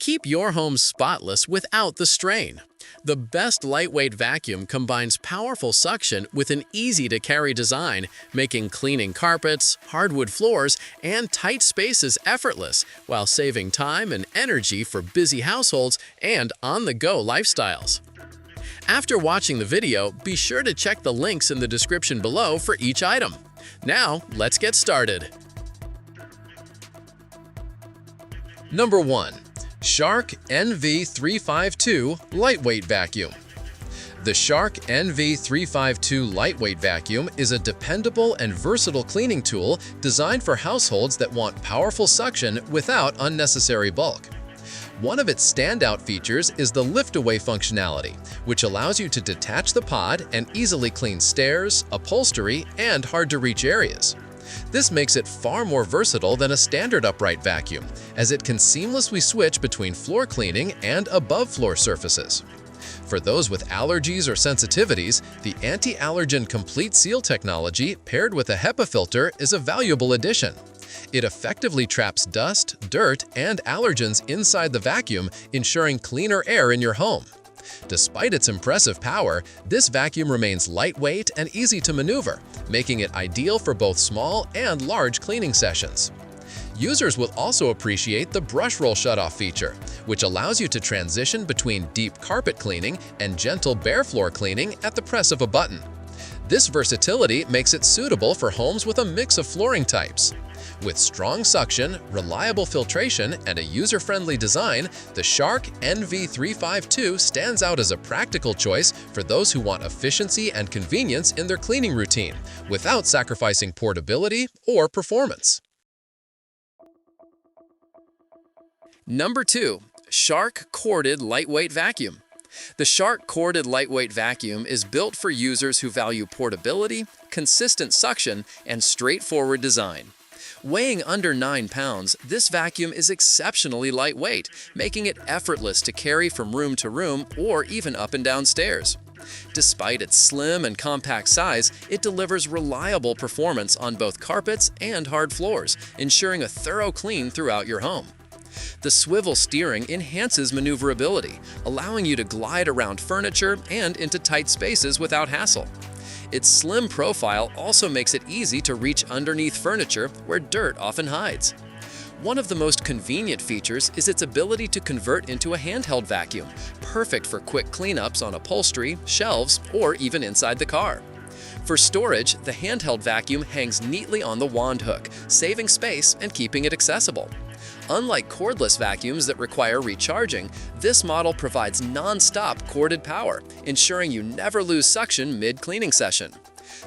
Keep your home spotless without the strain. The best lightweight vacuum combines powerful suction with an easy-to-carry design, making cleaning carpets, hardwood floors, and tight spaces effortless, while saving time and energy for busy households and on-the-go lifestyles. After watching the video, be sure to check the links in the description below for each item. Now, let's get started. Number 1. Shark NV352 Lightweight Vacuum. The Shark NV352 Lightweight Vacuum is a dependable and versatile cleaning tool designed for households that want powerful suction without unnecessary bulk. One of its standout features is the lift-away functionality, which allows you to detach the pod and easily clean stairs, upholstery, and hard-to-reach areas. This makes it far more versatile than a standard upright vacuum, as it can seamlessly switch between floor cleaning and above-floor surfaces. For those with allergies or sensitivities, the anti-allergen complete seal technology paired with a HEPA filter is a valuable addition. It effectively traps dust, dirt, and allergens inside the vacuum, ensuring cleaner air in your home. Despite its impressive power, this vacuum remains lightweight and easy to maneuver, making it ideal for both small and large cleaning sessions. Users will also appreciate the brush roll shutoff feature, which allows you to transition between deep carpet cleaning and gentle bare floor cleaning at the press of a button. This versatility makes it suitable for homes with a mix of flooring types. With strong suction, reliable filtration, and a user-friendly design, the Shark NV352 stands out as a practical choice for those who want efficiency and convenience in their cleaning routine, without sacrificing portability or performance. Number 2. Shark Corded Lightweight Vacuum. The Shark Corded Lightweight Vacuum is built for users who value portability, consistent suction, and straightforward design. Weighing under 9 pounds, this vacuum is exceptionally lightweight, making it effortless to carry from room to room or even up and down stairs. Despite its slim and compact size, it delivers reliable performance on both carpets and hard floors, ensuring a thorough clean throughout your home. The swivel steering enhances maneuverability, allowing you to glide around furniture and into tight spaces without hassle. Its slim profile also makes it easy to reach underneath furniture where dirt often hides. One of the most convenient features is its ability to convert into a handheld vacuum, perfect for quick cleanups on upholstery, shelves, or even inside the car. For storage, the handheld vacuum hangs neatly on the wand hook, saving space and keeping it accessible. Unlike cordless vacuums that require recharging, this model provides non-stop corded power, ensuring you never lose suction mid-cleaning session.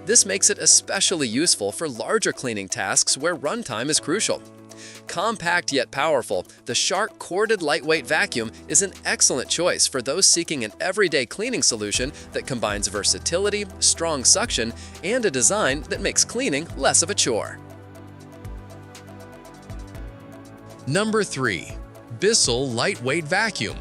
This makes it especially useful for larger cleaning tasks where runtime is crucial. Compact yet powerful, the Shark Corded Lightweight Vacuum is an excellent choice for those seeking an everyday cleaning solution that combines versatility, strong suction, and a design that makes cleaning less of a chore. Number 3. BISSELL Lightweight Vacuum.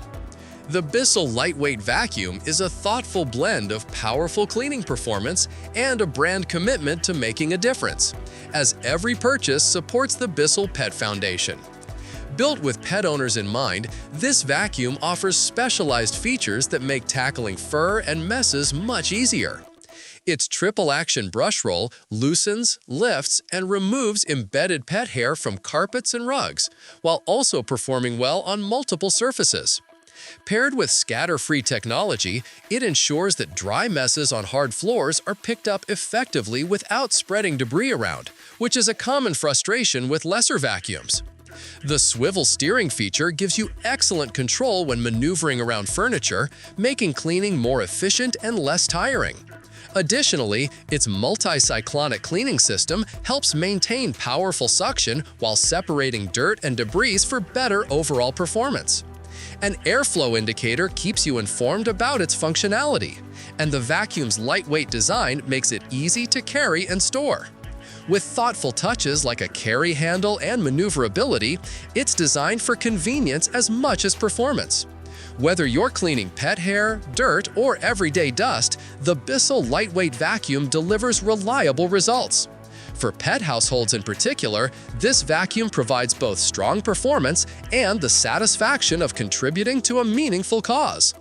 The BISSELL Lightweight Vacuum is a thoughtful blend of powerful cleaning performance and a brand commitment to making a difference, as every purchase supports the BISSELL Pet Foundation. Built with pet owners in mind, this vacuum offers specialized features that make tackling fur and messes much easier. Its triple-action brush roll loosens, lifts, and removes embedded pet hair from carpets and rugs, while also performing well on multiple surfaces. Paired with scatter-free technology, it ensures that dry messes on hard floors are picked up effectively without spreading debris around, which is a common frustration with lesser vacuums. The swivel steering feature gives you excellent control when maneuvering around furniture, making cleaning more efficient and less tiring. Additionally, its multi-cyclonic cleaning system helps maintain powerful suction while separating dirt and debris for better overall performance. An airflow indicator keeps you informed about its functionality, and the vacuum's lightweight design makes it easy to carry and store. With thoughtful touches like a carry handle and maneuverability, it's designed for convenience as much as performance. Whether you're cleaning pet hair, dirt, or everyday dust, the BISSELL Lightweight Vacuum delivers reliable results. For pet households in particular, this vacuum provides both strong performance and the satisfaction of contributing to a meaningful cause.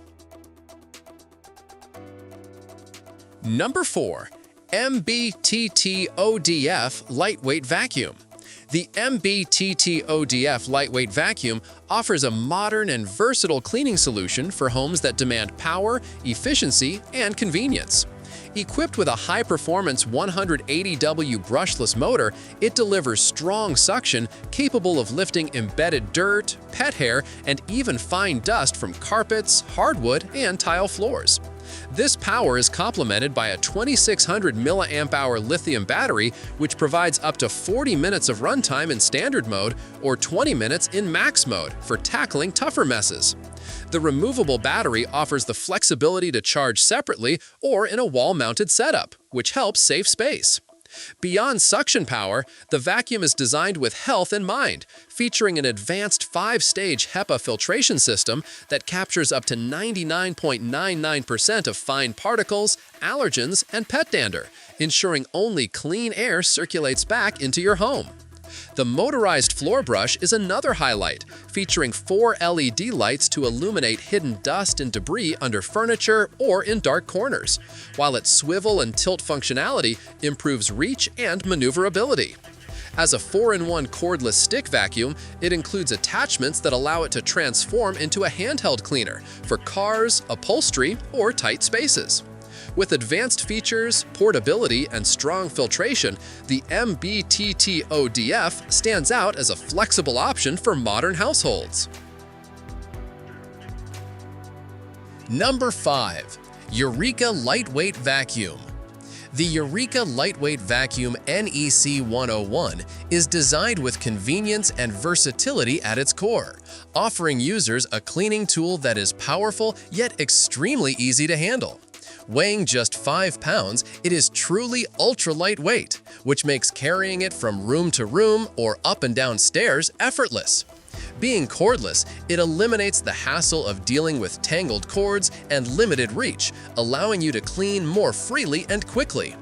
Number 4. MBTTODF Lightweight Vacuum. The MBTTODF Lightweight Vacuum offers a modern and versatile cleaning solution for homes that demand power, efficiency, and convenience. Equipped with a high-performance 180W brushless motor, it delivers strong suction capable of lifting embedded dirt, pet hair, and even fine dust from carpets, hardwood, and tile floors. This power is complemented by a 2600 mAh lithium battery, which provides up to 40 minutes of runtime in standard mode or 20 minutes in max mode for tackling tougher messes. The removable battery offers the flexibility to charge separately or in a wall-mounted setup, which helps save space. Beyond suction power, the vacuum is designed with health in mind, featuring an advanced 5-stage HEPA filtration system that captures up to 99.99% of fine particles, allergens, and pet dander, ensuring only clean air circulates back into your home. The motorized floor brush is another highlight, featuring 4 LED lights to illuminate hidden dust and debris under furniture or in dark corners, while its swivel and tilt functionality improves reach and maneuverability. As a 4-in-1 cordless stick vacuum, it includes attachments that allow it to transform into a handheld cleaner for cars, upholstery, or tight spaces. With advanced features, portability, and strong filtration, the MBTTODF stands out as a flexible option for modern households. Number 5. Eureka Lightweight Vacuum. The Eureka Lightweight Vacuum NEC 101 is designed with convenience and versatility at its core, offering users a cleaning tool that is powerful yet extremely easy to handle. Weighing just 5 pounds, it is truly ultra-lightweight, which makes carrying it from room to room or up and down stairs effortless. Being cordless, it eliminates the hassle of dealing with tangled cords and limited reach, allowing you to clean more freely and quickly.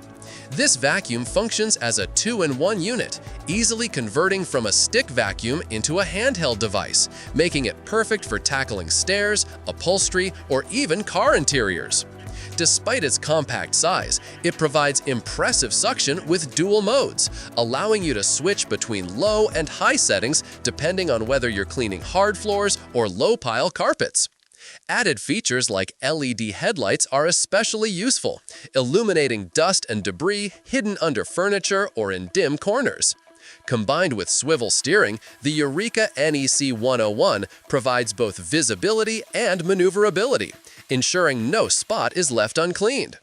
This vacuum functions as a 2-in-1 unit, easily converting from a stick vacuum into a handheld device, making it perfect for tackling stairs, upholstery, or even car interiors. Despite its compact size, it provides impressive suction with dual modes, allowing you to switch between low and high settings depending on whether you're cleaning hard floors or low-pile carpets. Added features like LED headlights are especially useful, illuminating dust and debris hidden under furniture or in dim corners. Combined with swivel steering, the Eureka NEC 101 provides both visibility and maneuverability, ensuring no spot is left uncleaned.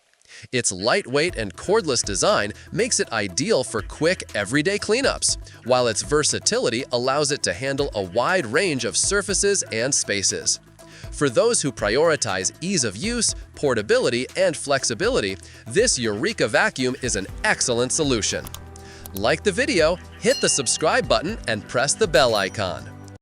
Its lightweight and cordless design makes it ideal for quick, everyday cleanups, while its versatility allows it to handle a wide range of surfaces and spaces. For those who prioritize ease of use, portability, and flexibility, this Eureka vacuum is an excellent solution. Like the video, hit the subscribe button and press the bell icon.